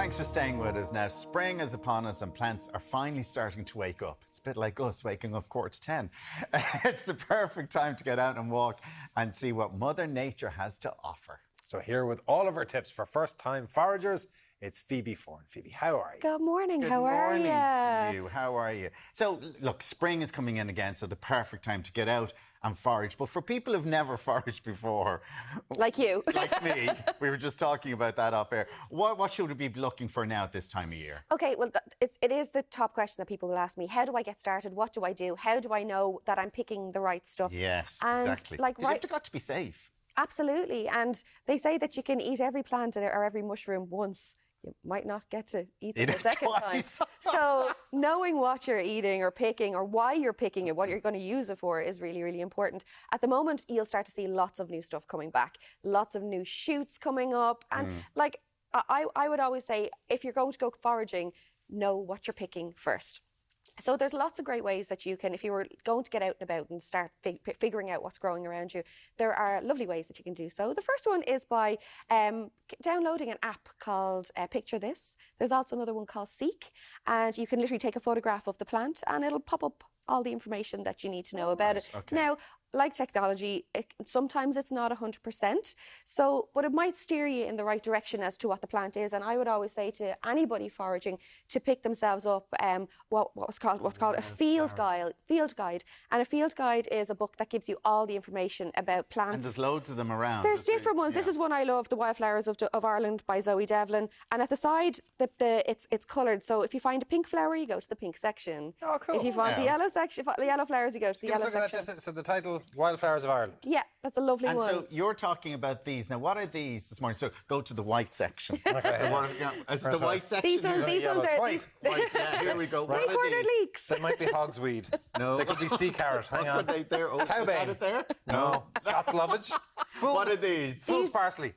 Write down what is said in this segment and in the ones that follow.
Thanks for staying with us. Now, spring is upon us and plants are finally starting to wake up. It's a bit like us waking up 10:15. It's the perfect time to get out and walk and see what Mother Nature has to offer. So here with all of our tips for first-time foragers, it's Feebee Foran. Feebee, how are you? Good morning. Good how are morning you? to you. How are you? So, look, spring is coming in again, so the perfect time to get out and forage. But for people who've never foraged before, like you, like me, we were just talking about that off air. What should we be looking for now at this time of year? Okay, well, it is the top question that people will ask me. How do I get started? What do I do? How do I know that I'm picking the right stuff? Yes, and exactly. Like, you've got to be safe. Absolutely. And they say that you can eat every plant or every mushroom once. You might not get to eat them a second time. So knowing what you're eating or picking or why you're picking it, what you're going to use it for is really, really important. At the moment, you'll start to see lots of new stuff coming back, lots of new shoots coming up. And like I would always say, if you're going to go foraging, know what you're picking first. So there's lots of great ways that you can, if you were going to get out and about and start figuring out what's growing around you, there are lovely ways that you can do so. The first one is by downloading an app called Picture This. There's also another one called Seek, and you can literally take a photograph of the plant and it'll pop up all the information that you need to know about it. Okay. Now, like technology, sometimes it's not 100%. So, but it might steer you in the right direction as to what the plant is. And I would always say to anybody foraging to pick themselves up what's called a field guide. And a field guide is a book that gives you all the information about plants. And there's loads of them around. There's different ones. Yeah. This is one I love, The Wildflowers of Ireland by Zoe Devlin. And at the side, it's coloured. So if you find a pink flower, you go to the pink section. Oh, cool. If you find the yellow section, the yellow flowers, you go to the yellow section. So the title, Wildflowers of Ireland. Yeah, that's a lovely one. And so you're talking about these. Now, what are these this morning? So go to the white section. The white section. These ones are... White, yeah, here we go. Three Cornered Leeks. That might be hogsweed. No. They could be sea carrot. Hang on. Is Cowbane. that it there? No. Scots lovage. What are these? Fool's parsley.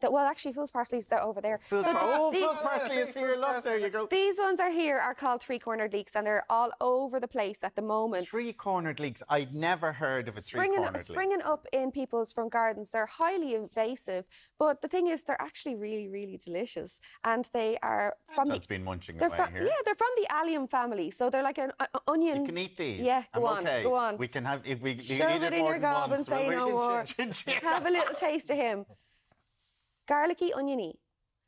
Well, actually, fool's parsley is over there. Fool's parsley is here. Look, there you go. These ones are called Three Cornered Leeks, and they're all over the place at the moment. Three Cornered Leeks. I'd never heard of a Three Cornered Leek. Springing up in people's front gardens. They're highly invasive, but the thing is, they're actually really, really delicious, and they are from. That's been munching away here. Yeah, they're from the allium family, so they're like an onion. You can eat these. Yeah, go on. We can have if we shove it in your gob and say no more. Have a little taste of him. Garlicky, oniony.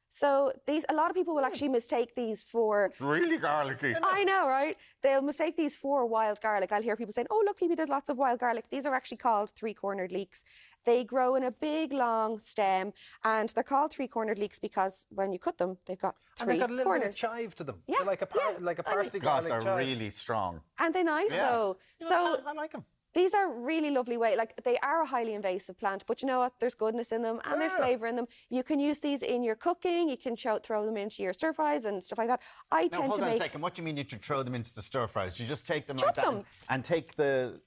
So a lot of people will actually mistake these for... Really garlicky. I know, right? They'll mistake these for wild garlic. I'll hear people saying, oh, look, Phoebe, there's lots of wild garlic. These are actually called three-cornered leeks. They grow in a big, long stem, and they're called three-cornered leeks because when you cut them, they've got three corners. And they've got a little bit of chive to them. Yeah, they're like a parsley garlic chive. They're really strong. Aren't they nice, though? So I like them. These are really lovely way. Like, they are a highly invasive plant, but you know what? There's goodness in them and there's flavour in them. You can use these in your cooking. You can throw them into your stir fries and stuff like that. Hold on a second. What do you mean you should throw them into the stir fries? You just take them like that and take the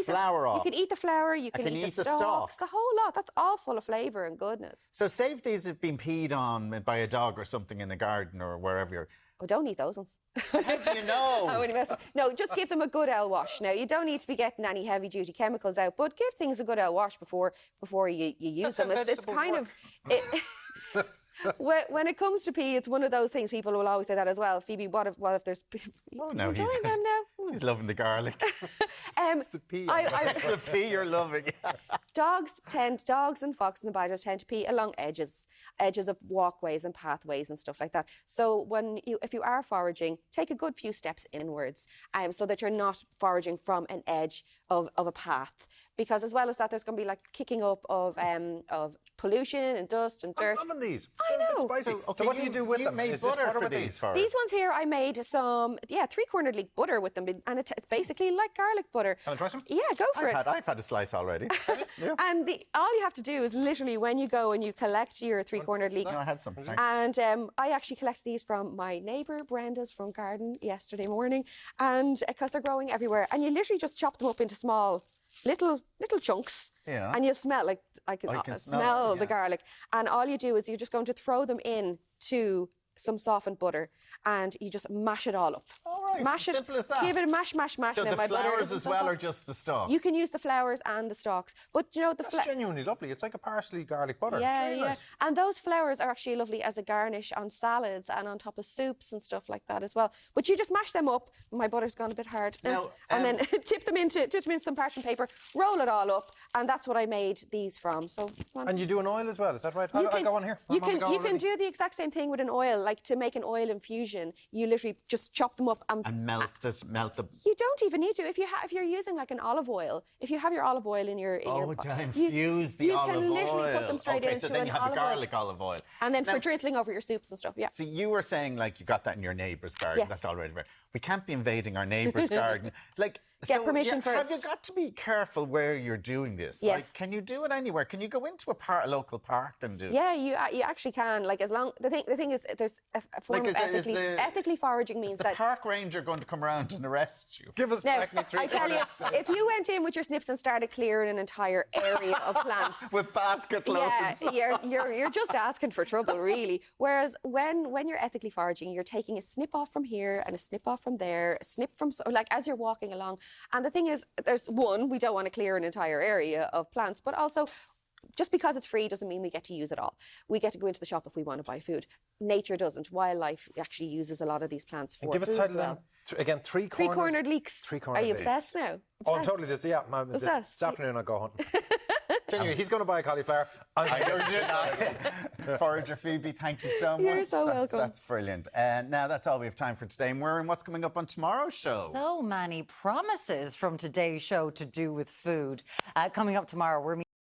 flour off. You can eat the flour. You can eat the stalks. The whole lot. That's all full of flavour and goodness. So say if these have been peed on by a dog or something in the garden or wherever you're... Oh, don't eat those ones. How do you know? No, just give them a good L wash. Now, you don't need to be getting any heavy-duty chemicals out, but give things a good L wash before you use them. It's kind of... When it comes to pee, it's one of those things. People will always say that as well. Phoebe, what if there's... Oh, no, enjoying them now? He's loving the garlic. It's the pee. The pee you're loving. Dogs and foxes and badgers tend to pee along edges of walkways and pathways and stuff like that. So if you are foraging, take a good few steps inwards, so that you're not foraging from an edge of a path. Because as well as that, there's going to be like kicking up of pollution and dust and dirt. I'm loving these. I know. Spicy. So what do you do with them? Is this butter with these? These ones here, I made some, three-cornered leek butter with them, and it's basically like garlic butter. Can I try some? Yeah, go for it. I've had a slice already. Yeah. And all you have to do is literally when you go and you collect your three-cornered leeks. No, I had some. And I actually collected these from my neighbour Brenda's front garden yesterday morning, and because they're growing everywhere, and you literally just chop them up into small little chunks. Yeah. And you'll smell I can smell the garlic. And all you do is you're just going to throw them in to some softened butter and you just mash it all up. All right. Mash it. Simple as that. Give it a mash. So Now, the my butter flowers isn't as so well soft. are just the stalks? You can use the flowers and the stalks. But, you know, That's genuinely lovely. It's like a parsley garlic butter. Yeah, it's really nice. And those flowers are actually lovely as a garnish on salads and on top of soups and stuff like that as well. But you just mash them up. My butter's gone a bit hard. Now, and then tip them into some parchment paper, roll it all up, and that's what I made these from. So, And you do an oil as well, is that right? I got one here. You can do the exact same thing with an oil. Like to make an oil infusion, you literally just chop them up and melt the. You don't even need to if you're using like an olive oil. If you have your olive oil in your to infuse the olive oil. You can literally put them straight into so then you have the garlic olive oil. And then for drizzling over your soups and stuff, yeah. So you were saying like you got that in your neighbour's garden. Yes. That's already very. We can't be invading our neighbour's garden. Like Get permission first. Have you got to be careful where you're doing this? Yes. Like, can you do it anywhere? Can you go into a local park and do it? Yeah, you actually can. Like as long the thing is there's a form of ethically foraging means is the that park ranger going to come around and arrest you? Give us now, back me 3 I tell you, if you went in with your snips and started clearing an entire area of plants with basket loads. Yeah, you're just asking for trouble, really. Whereas when you're ethically foraging, you're taking a snip off from here and a snip off from there, a snip from like as you're walking along. And the thing is, we don't want to clear an entire area of plants, but also just because it's free doesn't mean we get to use it all. We get to go into the shop if we want to buy food. Nature doesn't. Wildlife actually uses a lot of these plants for give us food the as title well. again. Three Cornered Leeks. Three-cornered Are you leeks. obsessed now? Oh, I'm Obsessed? totally this. Yeah, Obsessed. this afternoon I'll go hunting. Genuinely, he's going to buy a cauliflower. Forager Feebee, thank you so much. You're so welcome. That's brilliant. Now that's all we have time for today. And we're in what's coming up on tomorrow's show. So many promises from today's show to do with food. Coming up tomorrow, we're